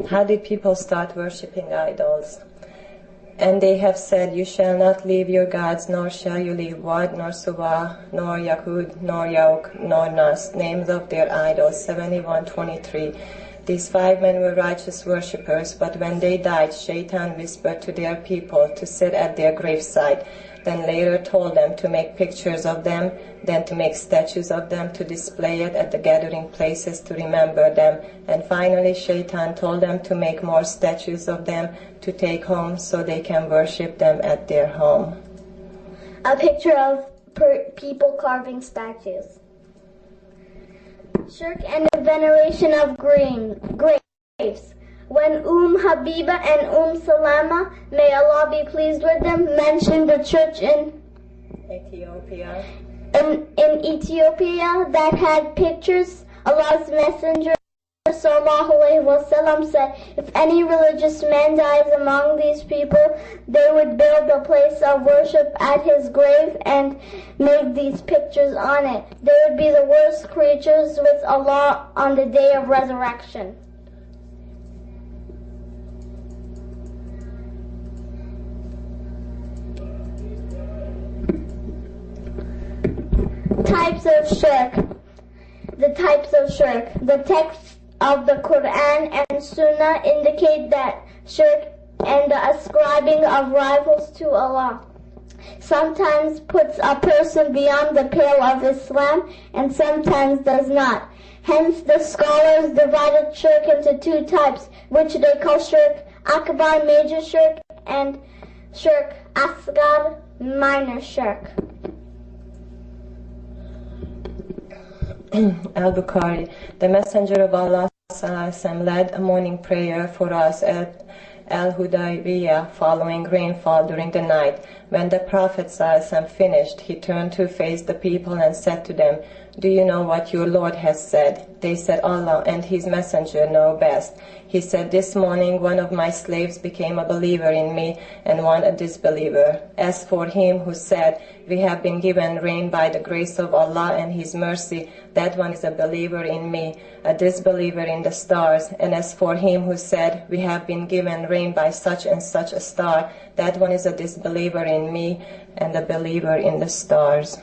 How did people start worshipping idols? And they have said, you shall not leave your gods, nor shall you leave Wad, nor Suwa, nor Yahud, nor Yauk, nor Nas, names of their idols, 71:23. These 5 men were righteous worshippers, but when they died, Shaitan whispered to their people to sit at their graveside, then later told them to make pictures of them, then to make statues of them, to display it at the gathering places to remember them, and finally Shaitan told them to make more statues of them to take home so they can worship them at their home. A picture of people carving statues. Shirk and the veneration of graves. When Habiba and Salama, may Allah be pleased with them, mentioned the church in Ethiopia. In Ethiopia that had pictures, Allah's Messenger ﷺ said, if any religious man dies among these people, they would build a place of worship at his grave and make these pictures on it. They would be the worst creatures with Allah on the day of resurrection. Types of shirk. The types of shirk. The text of the Quran and Sunnah indicate that shirk and the ascribing of rivals to Allah sometimes puts a person beyond the pale of Islam and sometimes does not. Hence the scholars divided shirk into 2 types, which they call shirk akbar, major shirk, and shirk asghar, minor shirk. Al-Bukhari, the Messenger of Allah led a morning prayer for us at Al-Hudaybiyah following rainfall during the night. When the Prophet finished, he turned to face the people and said to them, do you know what your Lord has said? They said, Allah and His Messenger know best. He said, this morning one of my slaves became a believer in me and one a disbeliever. As for him who said, we have been given rain by the grace of Allah and His mercy, that one is a believer in me, a disbeliever in the stars. And as for him who said, we have been given rain by such and such a star, that one is a disbeliever in me and a believer in the stars.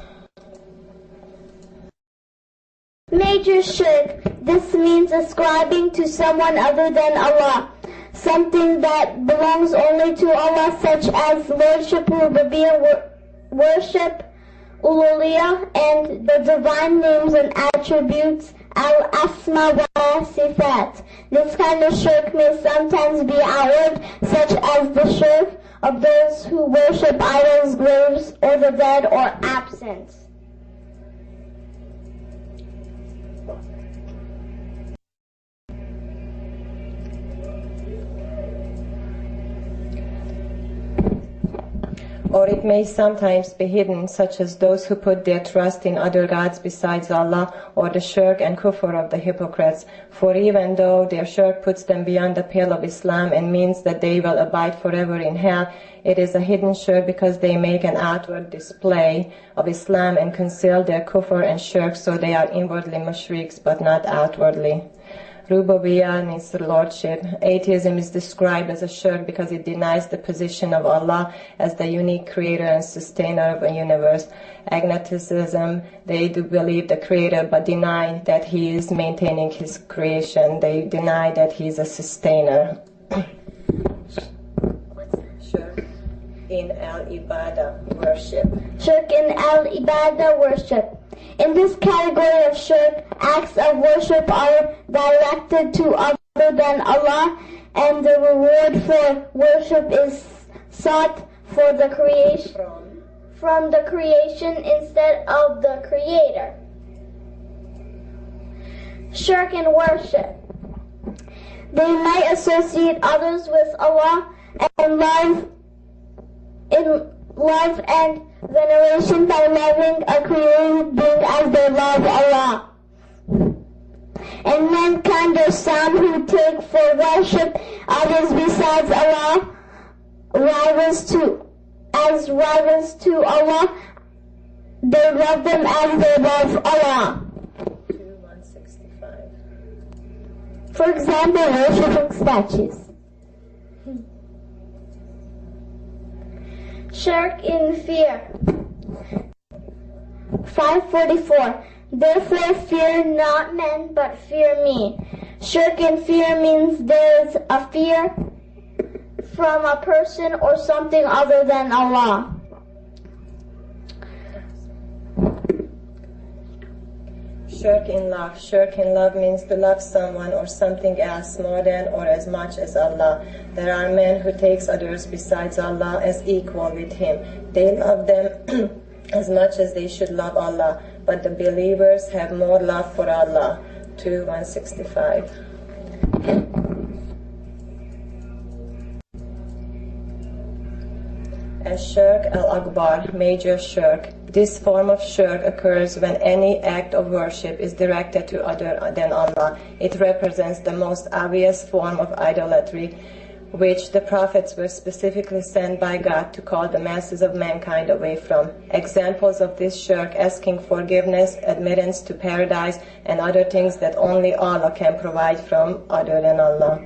Major shirk. This means ascribing to someone other than Allah something that belongs only to Allah, such as lordship, rububiyyah, worship, uluhiyah, and the divine names and attributes, al-asma wa sifat. This kind of shirk may sometimes be outward, such as the shirk of those who worship idols, graves, or the dead, or absent. Or it may sometimes be hidden, such as those who put their trust in other gods besides Allah, or the shirk and kufr of the hypocrites. For even though their shirk puts them beyond the pale of Islam and means that they will abide forever in hell, it is a hidden shirk because they make an outward display of Islam and conceal their kufr and shirk, so they are inwardly mushriks but not outwardly. Rububiyyah means lordship. Atheism is described as a shirk because it denies the position of Allah as the unique creator and sustainer of a universe. Agnosticism, they do believe the creator but deny that he is maintaining his creation. They deny that he is a sustainer. Shirk in al-ibadah, worship. Shirk in al-ibadah, worship. In this category of shirk, acts of worship are directed to other than Allah, and the reward for worship is sought for the creation from the creation instead of the creator. Shirk in worship. They might associate others with Allah and love and veneration by loving a created being as they love Allah. And mankind are some who take for worship others besides Allah as rivals to Allah. They love them as they love Allah. For example, worshiping statues. Shirk in fear. 544. Therefore fear not men, but fear me. Shirk in fear means there is a fear from a person or something other than Allah. Shirk in love. Shirk in love means to love someone or something else more than or as much as Allah. There are men who take others besides Allah as equal with Him. They love them as much as they should love Allah, but the believers have more love for Allah. 2:165. Shirk al-Akbar, major shirk. This form of shirk occurs when any act of worship is directed to other than Allah. It represents the most obvious form of idolatry, which the prophets were specifically sent by God to call the masses of mankind away from. Examples of this shirk: asking forgiveness, admittance to paradise, and other things that only Allah can provide from other than Allah.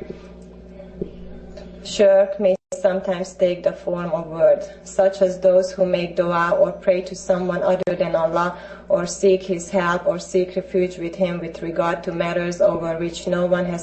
Shirk may sometimes take the form of words, such as those who make dua or pray to someone other than Allah, or seek His help or seek refuge with Him with regard to matters over which no one has